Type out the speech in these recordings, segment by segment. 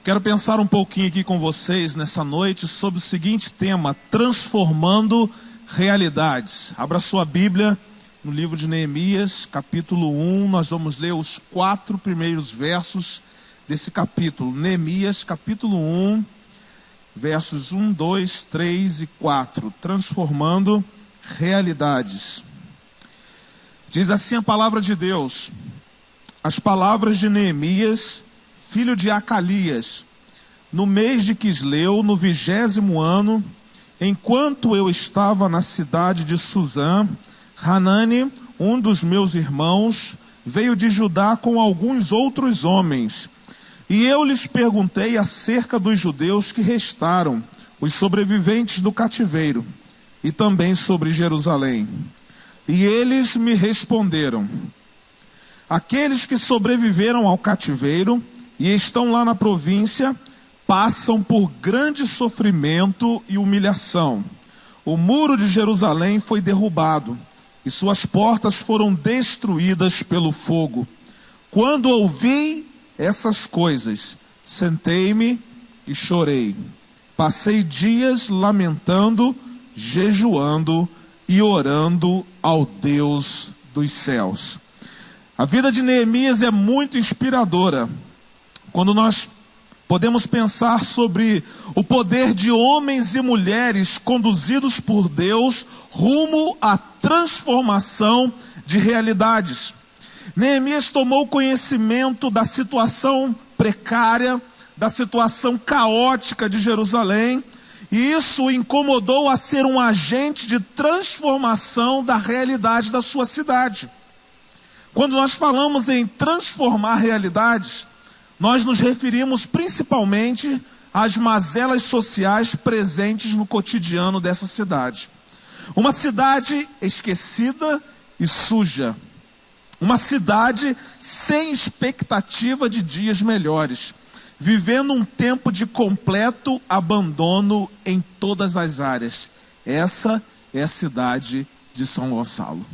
Quero pensar um pouquinho aqui com vocês nessa noite sobre o seguinte tema: transformando realidades. Abra sua Bíblia no livro de Neemias, capítulo 1. Nós vamos ler os 4 primeiros versos desse capítulo. Neemias, capítulo 1, versos 1, 2, 3 e 4. Transformando realidades. Diz assim a palavra de Deus: as palavras de Neemias, filho de Acalias, no mês de Quisleu, no 20º ano, enquanto eu estava na cidade de Suzã, Hanani, um dos meus irmãos, veio de Judá com alguns outros homens. E eu lhes perguntei acerca dos judeus que restaram, os sobreviventes do cativeiro, e também sobre Jerusalém. E eles me responderam: aqueles que sobreviveram ao cativeiro e estão lá na província passam por grande sofrimento e humilhação. O muro de Jerusalém foi derrubado e suas portas foram destruídas pelo fogo. Quando ouvi essas coisas, sentei-me e chorei. Passei dias lamentando, jejuando e orando ao Deus dos céus. A vida de Neemias é muito inspiradora. Quando nós podemos pensar sobre o poder de homens e mulheres conduzidos por Deus rumo à transformação de realidades. Neemias tomou conhecimento da situação precária, da situação caótica de Jerusalém, e isso o incomodou a ser um agente de transformação da realidade da sua cidade. Quando nós falamos em transformar realidades, nós nos referimos principalmente às mazelas sociais presentes no cotidiano dessa cidade. Uma cidade esquecida e suja. Uma cidade sem expectativa de dias melhores, vivendo um tempo de completo abandono em todas as áreas. Essa é a cidade de São Gonçalo.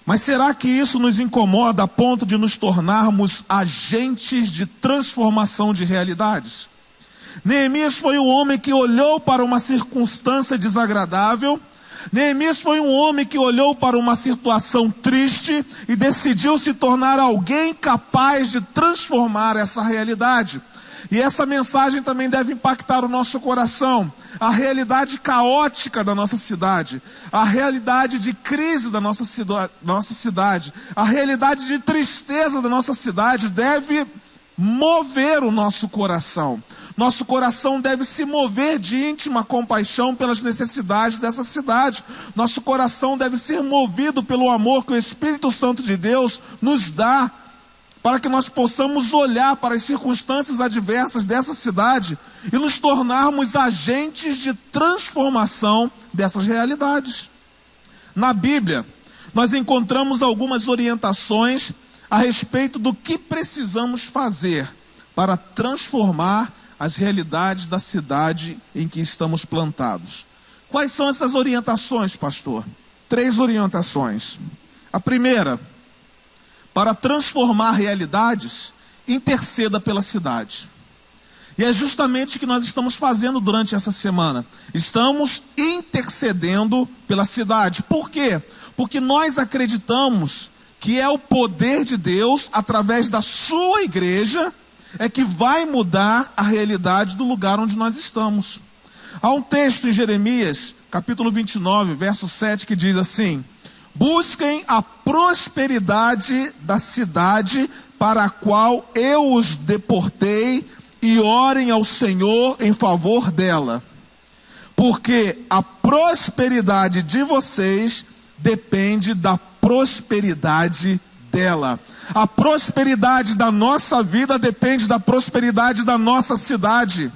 Mas será que isso nos incomoda a ponto de nos tornarmos agentes de transformação de realidades? Neemias foi um homem que olhou para uma circunstância desagradável. Neemias foi um homem que olhou para uma situação triste e decidiu se tornar alguém capaz de transformar essa realidade. E essa mensagem também deve impactar o nosso coração. A realidade caótica da nossa cidade, a realidade de crise da nossa cidade, a realidade de tristeza da nossa cidade deve mover o nosso coração. Nosso coração deve se mover de íntima compaixão pelas necessidades dessa cidade. Nosso coração deve ser movido pelo amor que o Espírito Santo de Deus nos dá, para que nós possamos olhar para as circunstâncias adversas dessa cidade e nos tornarmos agentes de transformação dessas realidades. Na Bíblia, nós encontramos algumas orientações a respeito do que precisamos fazer para transformar as realidades da cidade em que estamos plantados. Quais são essas orientações, pastor? 3 orientações. A primeira: para transformar realidades, interceda pela cidade. E é justamente o que nós estamos fazendo durante essa semana. Estamos intercedendo pela cidade. Por quê? Porque nós acreditamos que é o poder de Deus, através da sua igreja, é que vai mudar a realidade do lugar onde nós estamos. Há um texto em Jeremias, capítulo 29, verso 7, que diz assim: busquem a prosperidade da cidade para a qual eu os deportei e orem ao Senhor em favor dela. Porque a prosperidade de vocês depende da prosperidade dela. A prosperidade da nossa vida depende da prosperidade da nossa cidade.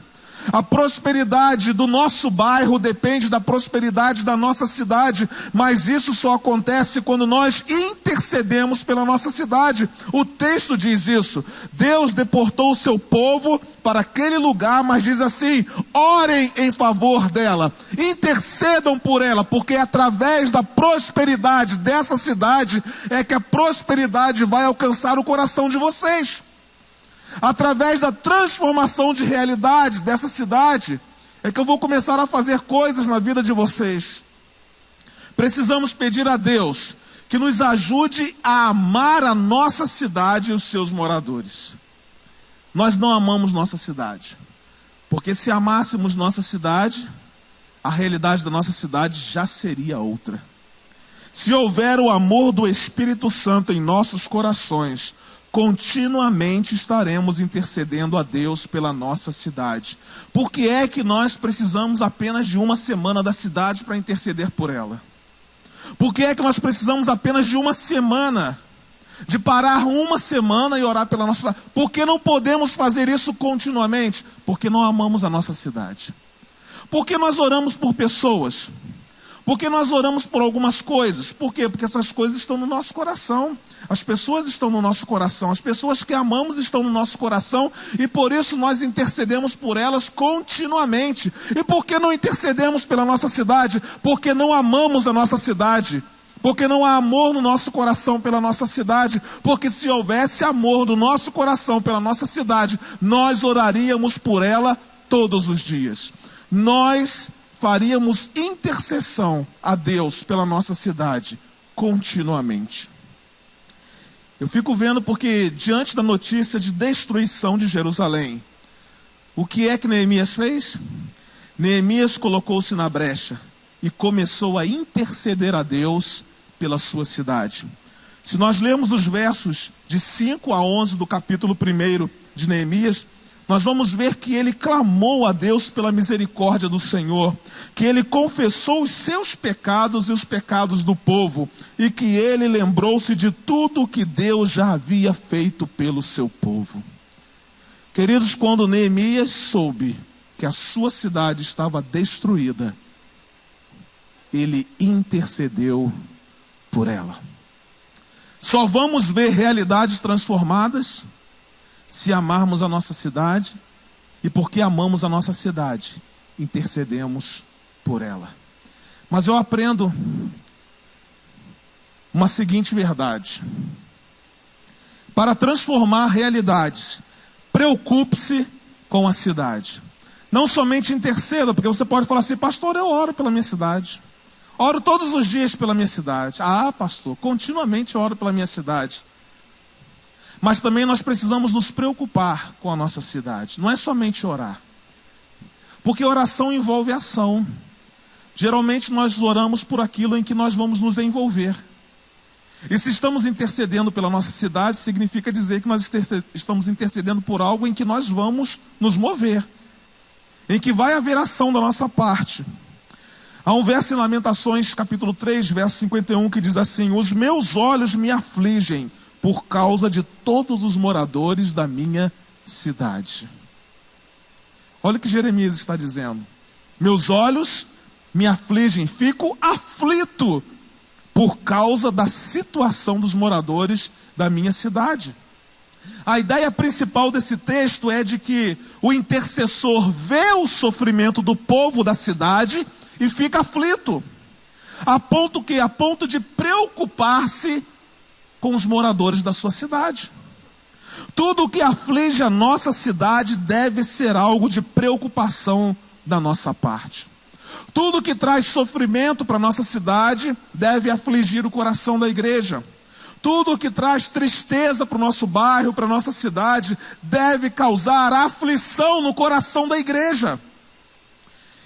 A prosperidade do nosso bairro depende da prosperidade da nossa cidade, mas isso só acontece quando nós intercedemos pela nossa cidade. O texto diz isso: Deus deportou o seu povo para aquele lugar, mas diz assim: orem em favor dela, intercedam por ela, porque é através da prosperidade dessa cidade é que a prosperidade vai alcançar o coração de vocês. Através da transformação de realidade dessa cidade, é que eu vou começar a fazer coisas na vida de vocês. Precisamos pedir a Deus que nos ajude a amar a nossa cidade e os seus moradores. Nós não amamos nossa cidade, porque se amássemos nossa cidade, a realidade da nossa cidade já seria outra. Se houver o amor do Espírito Santo em nossos corações, continuamente estaremos intercedendo a Deus pela nossa cidade. Por que é que nós precisamos apenas de uma semana da cidade para interceder por ela? Por que é que nós precisamos apenas de uma semana? De parar uma semana e orar pela nossa cidade? Por que não podemos fazer isso continuamente? Porque não amamos a nossa cidade. Por que nós oramos por pessoas? Porque nós oramos por algumas coisas. Por quê? Porque essas coisas estão no nosso coração. As pessoas estão no nosso coração. As pessoas que amamos estão no nosso coração. E por isso nós intercedemos por elas continuamente. E por que não intercedemos pela nossa cidade? Porque não amamos a nossa cidade. Porque não há amor no nosso coração pela nossa cidade. Porque se houvesse amor no nosso coração pela nossa cidade, nós oraríamos por ela todos os dias. Nós faríamos intercessão a Deus pela nossa cidade continuamente. Eu fico vendo porque diante da notícia de destruição de Jerusalém, o que é que Neemias fez? Neemias colocou-se na brecha e começou a interceder a Deus pela sua cidade. Se nós lermos os versos de 5 a 11 do capítulo 1 de Neemias, nós vamos ver que ele clamou a Deus pela misericórdia do Senhor, que ele confessou os seus pecados e os pecados do povo, e que ele lembrou-se de tudo que Deus já havia feito pelo seu povo. Queridos, quando Neemias soube que a sua cidade estava destruída, ele intercedeu por ela. Só vamos ver realidades transformadas se amarmos a nossa cidade, e porque amamos a nossa cidade, intercedemos por ela. Mas eu aprendo uma seguinte verdade: para transformar realidades, preocupe-se com a cidade. Não somente interceda, porque você pode falar assim: pastor, eu oro pela minha cidade, oro todos os dias pela minha cidade. Ah, pastor, continuamente eu oro pela minha cidade. Mas também nós precisamos nos preocupar com a nossa cidade. Não é somente orar. Porque oração envolve ação. Geralmente nós oramos por aquilo em que nós vamos nos envolver. E se estamos intercedendo pela nossa cidade, significa dizer que nós estamos intercedendo por algo em que nós vamos nos mover. Em que vai haver ação da nossa parte. Há um verso em Lamentações, capítulo 3, verso 51, que diz assim: os meus olhos me afligem por causa de todos os moradores da minha cidade. Olha o que Jeremias está dizendo: meus olhos me afligem, fico aflito por causa da situação dos moradores da minha cidade. A ideia principal desse texto é de que o intercessor vê o sofrimento do povo da cidade e fica aflito, a ponto de preocupar-se com os moradores da sua cidade. Tudo o que aflige a nossa cidade deve ser algo de preocupação da nossa parte. Tudo que traz sofrimento para a nossa cidade deve afligir o coração da igreja. Tudo que traz tristeza para o nosso bairro, para a nossa cidade, deve causar aflição no coração da igreja.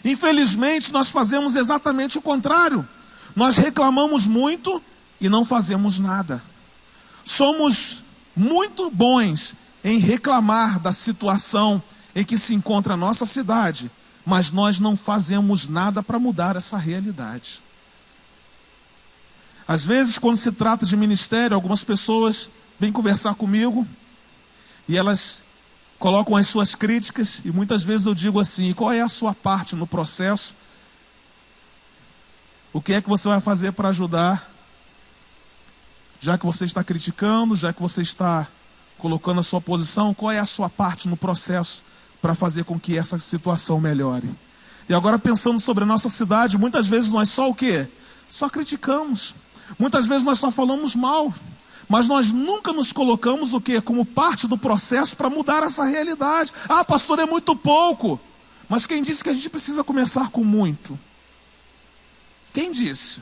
Infelizmente, nós fazemos exatamente o contrário. Nós reclamamos muito e não fazemos nada. Somos muito bons em reclamar da situação em que se encontra a nossa cidade, mas nós não fazemos nada para mudar essa realidade. Às vezes, quando se trata de ministério, algumas pessoas vêm conversar comigo e elas colocam as suas críticas, e muitas vezes eu digo assim: qual é a sua parte no processo? O que é que você vai fazer para ajudar? Já que você está criticando, já que você está colocando a sua posição, qual é a sua parte no processo para fazer com que essa situação melhore? E agora, pensando sobre a nossa cidade, muitas vezes nós só o quê? Só criticamos. Muitas vezes nós só falamos mal. mas nós nunca nos colocamos o quê? Como parte do processo para mudar essa realidade. Ah, pastor, é muito pouco. Mas quem disse que a gente precisa começar com muito? Quem disse?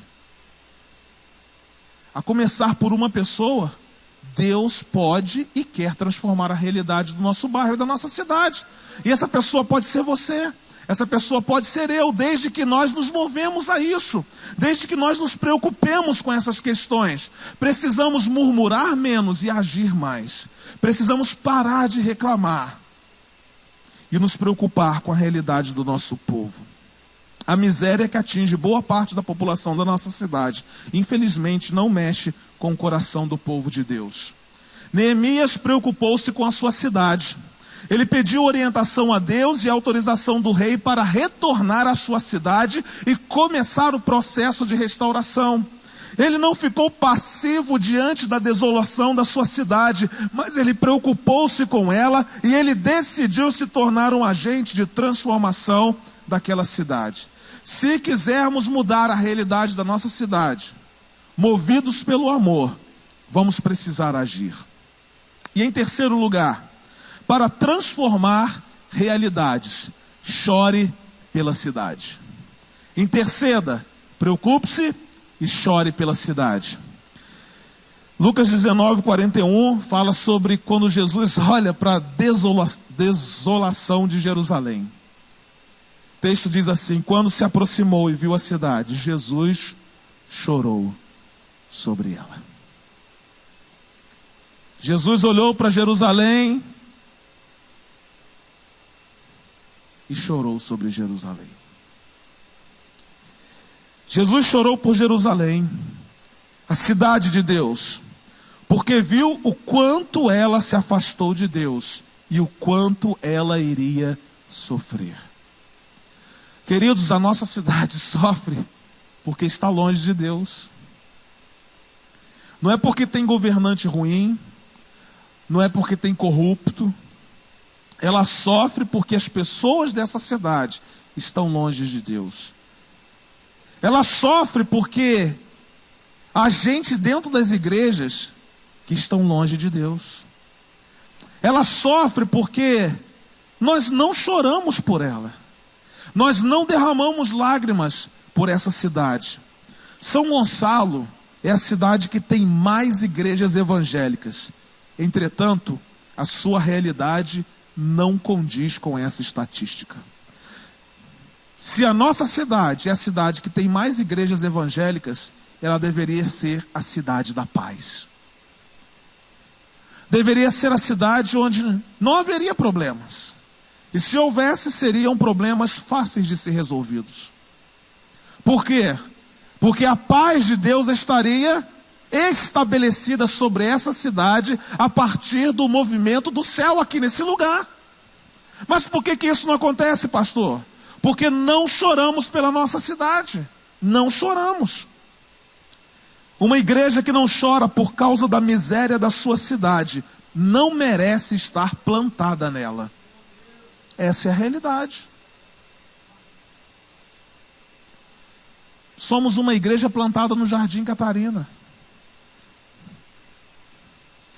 A começar por uma pessoa, Deus pode e quer transformar a realidade do nosso bairro e da nossa cidade. E essa pessoa pode ser você. Essa pessoa pode ser eu, desde que nós nos movemos a isso, desde que nós nos preocupemos com essas questões. Precisamos murmurar menos e agir mais. Precisamos parar de reclamar e nos preocupar com a realidade do nosso povo. A miséria que atinge boa parte da população da nossa cidade, infelizmente, não mexe com o coração do povo de Deus. Neemias preocupou-se com a sua cidade. Ele pediu orientação a Deus e autorização do rei para retornar à sua cidade e começar o processo de restauração. Ele não ficou passivo diante da desolação da sua cidade, mas ele preocupou-se com ela e ele decidiu se tornar um agente de transformação daquela cidade. Se quisermos mudar a realidade da nossa cidade, movidos pelo amor, vamos precisar agir. E em terceiro lugar, para transformar realidades, chore pela cidade. Interceda, preocupe-se e chore pela cidade. Lucas 19:41 fala sobre quando Jesus olha para a desolação de Jerusalém. O texto diz assim: quando se aproximou e viu a cidade, Jesus chorou sobre ela. Jesus olhou para Jerusalém e chorou sobre Jerusalém. Jesus chorou por Jerusalém, a cidade de Deus, porque viu o quanto ela se afastou de Deus e o quanto ela iria sofrer. Queridos, a nossa cidade sofre porque está longe de Deus. Não é porque tem governante ruim, não é porque tem corrupto. Ela sofre porque as pessoas dessa cidade estão longe de Deus. Ela sofre porque há gente dentro das igrejas que estão longe de Deus. Ela sofre porque nós não choramos por ela. Nós não derramamos lágrimas por essa cidade. São Gonçalo é a cidade que tem mais igrejas evangélicas. Entretanto, a sua realidade não condiz com essa estatística. Se a nossa cidade é a cidade que tem mais igrejas evangélicas, ela deveria ser a cidade da paz. Deveria ser a cidade onde não haveria problemas. E se houvesse, seriam problemas fáceis de ser resolvidos. Por quê? Porque a paz de Deus estaria estabelecida sobre essa cidade a partir do movimento do céu aqui nesse lugar. Mas por que isso não acontece, pastor? Porque não choramos pela nossa cidade. Não choramos. Uma igreja que não chora por causa da miséria da sua cidade não merece estar plantada nela. Essa é a realidade. Somos uma igreja plantada no Jardim Catarina.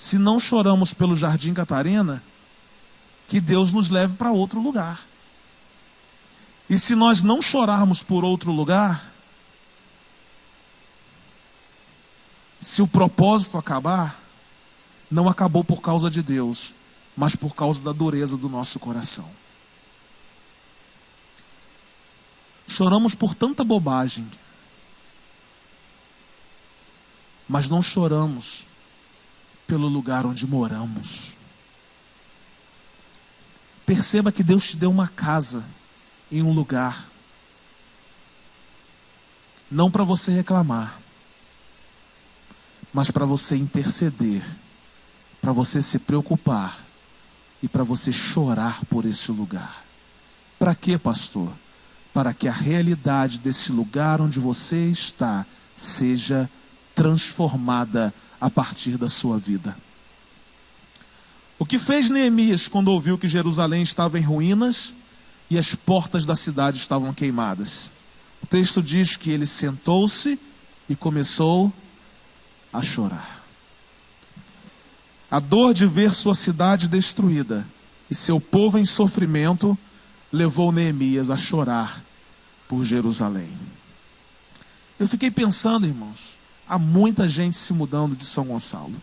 Se não choramos pelo Jardim Catarina, que Deus nos leve para outro lugar. E se nós não chorarmos por outro lugar, se o propósito acabar, não acabou por causa de Deus, mas por causa da dureza do nosso coração. Choramos por tanta bobagem, mas não choramos pelo lugar onde moramos. Perceba que Deus te deu uma casa em um lugar, não para você reclamar, mas para você interceder, para você se preocupar e para você chorar por esse lugar. Para quê, pastor? Para que a realidade desse lugar onde você está seja transformada a partir da sua vida. O que fez Neemias quando ouviu que Jerusalém estava em ruínas e as portas da cidade estavam queimadas? O texto diz que ele sentou-se e começou a chorar. A dor de ver sua cidade destruída e seu povo em sofrimento levou Neemias a chorar por Jerusalém. Eu fiquei pensando, irmãos, há muita gente se mudando de São Gonçalo.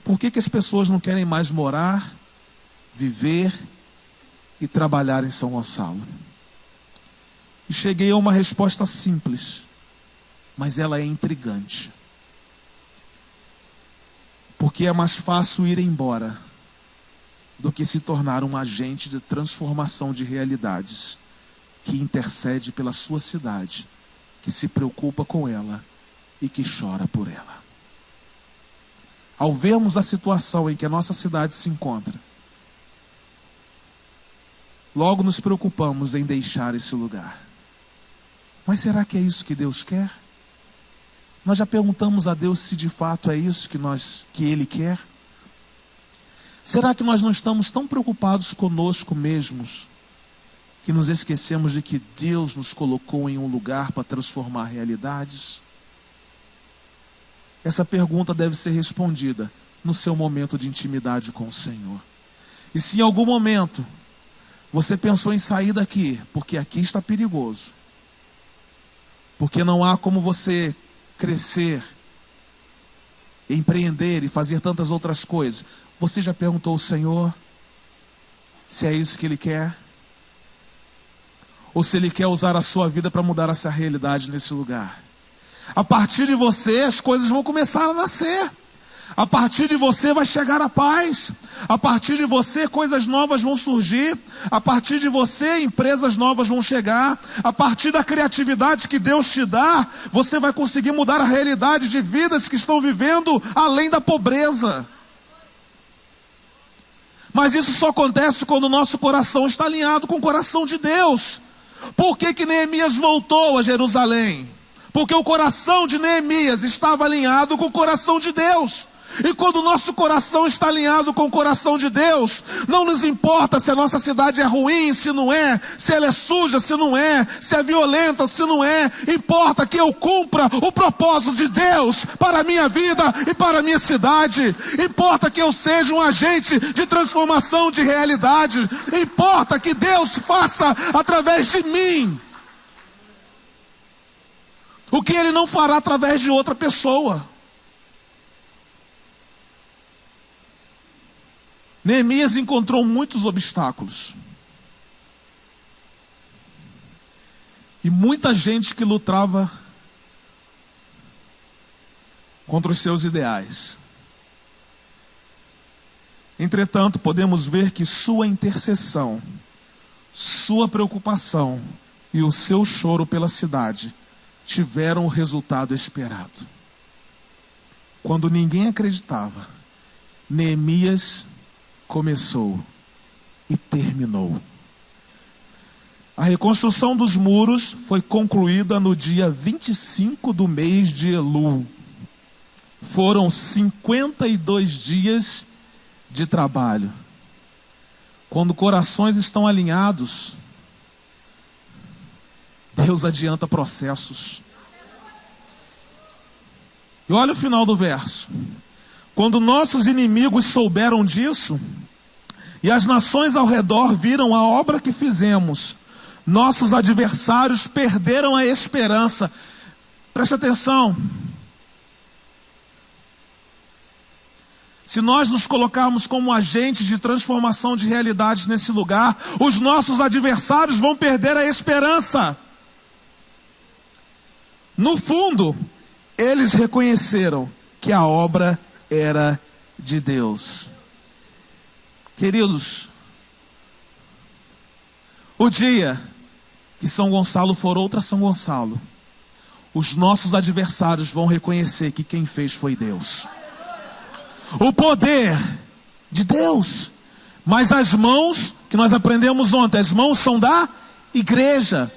Por que as pessoas não querem mais morar, viver e trabalhar em São Gonçalo? E cheguei a uma resposta simples, mas ela é intrigante. Porque é mais fácil ir embora do que se tornar um agente de transformação de realidades, que intercede pela sua cidade, que se preocupa com ela e que chora por ela. Ao vermos a situação em que a nossa cidade se encontra, logo nos preocupamos em deixar esse lugar. Mas será que é isso que Deus quer? Nós já perguntamos a Deus se de fato é isso que Ele quer? Será que nós não estamos tão preocupados conosco mesmos, que nos esquecemos de que Deus nos colocou em um lugar para transformar realidades? Essa pergunta deve ser respondida no seu momento de intimidade com o Senhor. E se em algum momento você pensou em sair daqui, porque aqui está perigoso, porque não há como você crescer, empreender e fazer tantas outras coisas, você já perguntou ao Senhor se é isso que Ele quer? Ou se Ele quer usar a sua vida para mudar essa realidade nesse lugar? A partir de você as coisas vão começar a nascer. A partir de você vai chegar a paz. A partir de você coisas novas vão surgir. A partir de você empresas novas vão chegar. A partir da criatividade que Deus te dá, você vai conseguir mudar a realidade de vidas que estão vivendo além da pobreza. Mas isso só acontece quando o nosso coração está alinhado com o coração de Deus. Por que Neemias voltou a Jerusalém? Porque o coração de Neemias estava alinhado com o coração de Deus. E quando o nosso coração está alinhado com o coração de Deus, não nos importa se a nossa cidade é ruim, se não é, se ela é suja, se não é, se é violenta, se não é. Importa que eu cumpra o propósito de Deus para a minha vida e para a minha cidade. Importa que eu seja um agente de transformação de realidade. Importa que Deus faça através de mim o que Ele não fará através de outra pessoa. Neemias encontrou muitos obstáculos. E muita gente que lutava contra os seus ideais. Entretanto, podemos ver que sua intercessão, sua preocupação e o seu choro pela cidade tiveram o resultado esperado. Quando ninguém acreditava, Neemias começou e terminou. A reconstrução dos muros foi concluída no dia 25 do mês de Elul. Foram 52 dias de trabalho. Quando corações estão alinhados, Deus adianta processos. E olha o final do verso. Quando nossos inimigos souberam disso, e as nações ao redor viram a obra que fizemos, nossos adversários perderam a esperança. Preste atenção. Se nós nos colocarmos como agentes de transformação de realidades nesse lugar, os nossos adversários vão perder a esperança. No fundo, eles reconheceram que a obra era de Deus. Queridos, o dia que São Gonçalo for outra São Gonçalo, os nossos adversários vão reconhecer que quem fez foi Deus. O poder de Deus. Mas as mãos, que nós aprendemos ontem, as mãos são da igreja.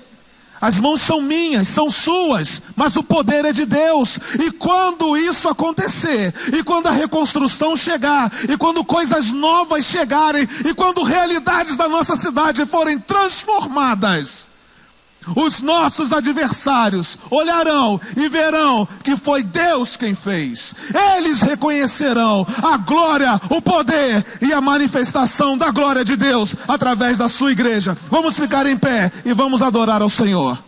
As mãos são minhas, são suas, mas o poder é de Deus. E quando isso acontecer, e quando a reconstrução chegar, e quando coisas novas chegarem, e quando realidades da nossa cidade forem transformadas, Os nossos adversários olharão e verão que foi Deus quem fez. Eles reconhecerão a glória, o poder e a manifestação da glória de Deus através da sua igreja. Vamos ficar em pé e vamos adorar ao Senhor.